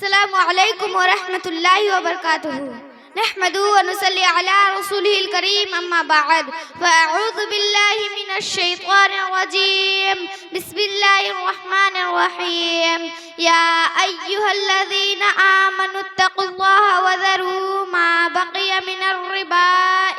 अस्सलामु अलैकुम व रहमतुल्लाहि व बरकातुहू। नहमदु व नुसल्ली अला रसूलिहिल करीम, अम्मा बाद, फ़अऊज़ु बिल्लाहि मिनश शैतानिर रजीम। बिस्मिल्लाहिर रहमानिर रहीम। या अय्युहल्लज़ीना आमनुत्तक़ुल्लाहा व ज़रू मा बक़िया मिनर रिबा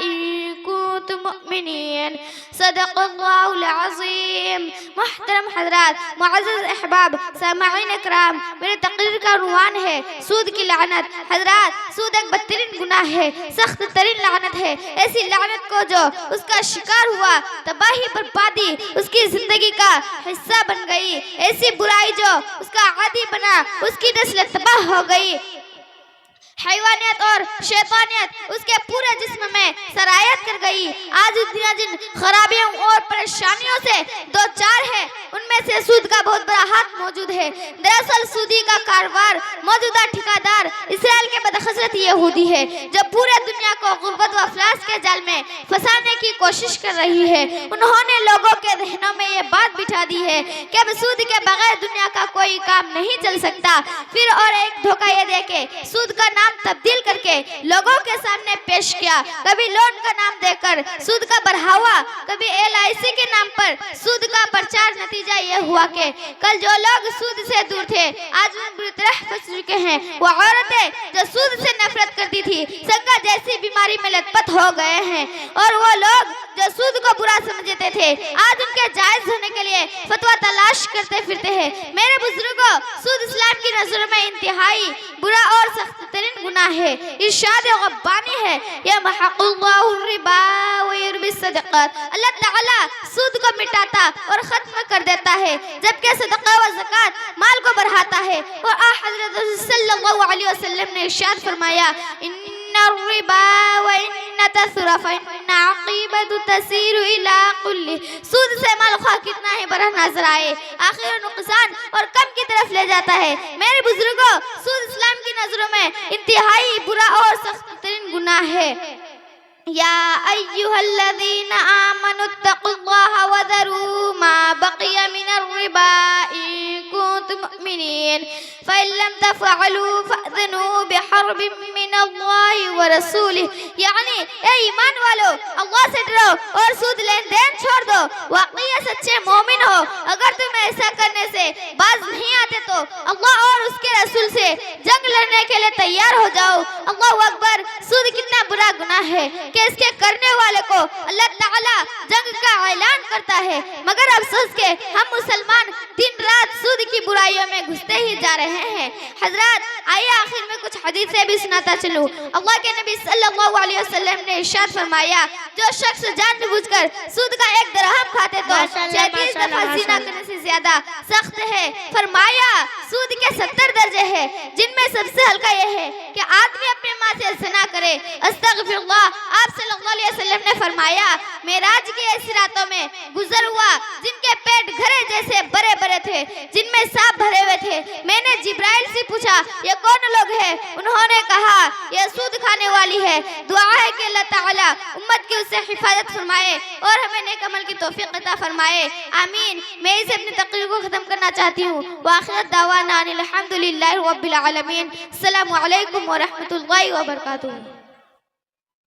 इन कुन्तुम मुमिनीन। सदक़ल्लाहुल अज़ीम। मुहतरम हज़रात, मुअज़्ज़ज़ अहबाब, सामईन इकराम, मेरे तकरीर का उन्वान है सूद की लानत। हज़रात, सूद एक बदतरीन गुनाह है, सख्त तरीन लानत है। ऐसी लानत को जो उसका शिकार हुआ, तबाही बर्बादी उसकी जिंदगी का हिस्सा बन गई। ऐसी बुराई जो उसका आदी बना, उसकी नस्ल तबाह हो गई। हैवानियत और शैतानियत उसके पूरे जिस्म में सरायत कर गई। आज दुनिया जिन खराबियों और परेशानियों से दो चार है, उनमें से सूद का बहुत बड़ा हाथ मौजूद है। दरअसल सूदी का कारोबार मौजूदा ठेकेदार इसराइल के बदखसरत यहूदी है, जो पूरे दुनिया को गुर्बत व अफलास के जाल में फंसाने की कोशिश कर रही है। उन्होंने लोगों के ज़हनों में ये बात बिठा दी है कि अब सूद के बगैर दुनिया का कोई काम नहीं चल सकता। फिर और एक धोखा ये देके सूद का नाम तब्दील करके लोगों के सामने पेश किया। कभी लोन का नाम देकर सूद का बढ़ावा, कभी LIC के नाम पर सूद का प्रचार। नतीजा ये हुआ कि कल जो लोग सूद से दूर थे, आज उन बुरी तरह फंस चुके हैं। वो औरतें जो सूद से नफरत करती थी, संगा जैसी बीमारी में लतपत हो गए हैं। और वो लोग जो सूद को बुरा समझते थे, आज उनके जायज होने के लिए फतवा तलाश करते फिरते हैं। मेरे बुजुर्गों, सूद इस्लाम की नजरों में इंतहाई बुरा और सख्त तरीन गुनाह है। इरशाद रब्बानी है, यमहक़ुल्लाहु रिबा व युर्बिस सदक़ात। अल्लाह ताला सूद को मिटाता और खत्म कर देता है, जबकि सदका व ज़कात माल को बढ़ाता है। और हज़रत सल्लल्लाहु अलैहि वसल्लम ने इरशाद फरमाया, इन्नर रिबा व इन्न तसरफ़ इन्न अक़ीबतु तसीरु इला कुल्ली। सूद से माल ख़्वाह कितना ही बड़ा नजर आए, आखिर नुकसान और कम की तरफ ले जाता है। मेरे बुजुर्गों, सूद इस्लाम की नजरों में इंतहाई बुरा और सख्त तरीन गुनाह है। या अय्युहल्लज़ीना आमनुत्तक़ुल्लाहा व ज़रू मा बक़िया मिनर रिबा इन कुन्तुम मुमिनीन फ़इन लम तफ़अलू फ़अज़नु बिहर्बिन मिनल्लाहि व रसूलिही। यानी ए ईमान वालो, अल्लाह से डरो और सूद लेन देन छोड़ दो। वाकई सच्चे मोमिन हो। अगर तुम ऐसा करने से बाज नहीं आते तो अल्लाह और उसके रसूल से जंग लड़ने के लिए तैयार हो जाओ। अल्लाहु अकबर। सूद कितना बुरा गुनाह है कि इसके करने वाले को अल्लाह ताला जंग का ऐलान करता है। मगर अफसोस के हम मुसलमान दिन रात सूद की बुराइयों में घुसते ही जा रहे हैं। हजरत, आइए आखिर में कुछ हदीसें भी सुनाता चलूं। अल्लाह के नबी सल्लल्लाहु अलैहि वसल्लम ने इरशाद फरमाया, जो शख्स जानबूझकर सूद का एक दरहम खाते तो 33 दफा ज़िना करने से ज्यादा सख्त है। फरमाया, सूद के 70 दर्जे हैं, जिनमें सबसे हल्का यह है कि आदमी अपनी माँ से ज़िना करे। अस्तगफिरुल्लाह। आप सल्लल्लाहु अलैहि वसल्लम ने फरमाया, मेराज की ऐसी रातों में गुजर हुआ जिनके पेट घड़े जैसे बड़े बड़े थे, जिनमें सांप भरे हुए थे। मैंने जिब्राइल से पूछा, ये कौन लोग हैं? उन्होंने कहा, ये सूद खाने वाली है। दुआ है कि अल्लाह ताला उम्मत की उससे हिफाजत फरमाए और हमें नेक अमल की तौफीक अता फरमाए। आमीन। मैं इसे अपनी तकरीर को खत्म करना चाहती हूँ। व आखिर दावाना अनिल हम्दुलिल्लाहि रब्बिल आलमीन। अस्सलामु अलैकुम व रहमतुल्लाहि व बरकातुहू।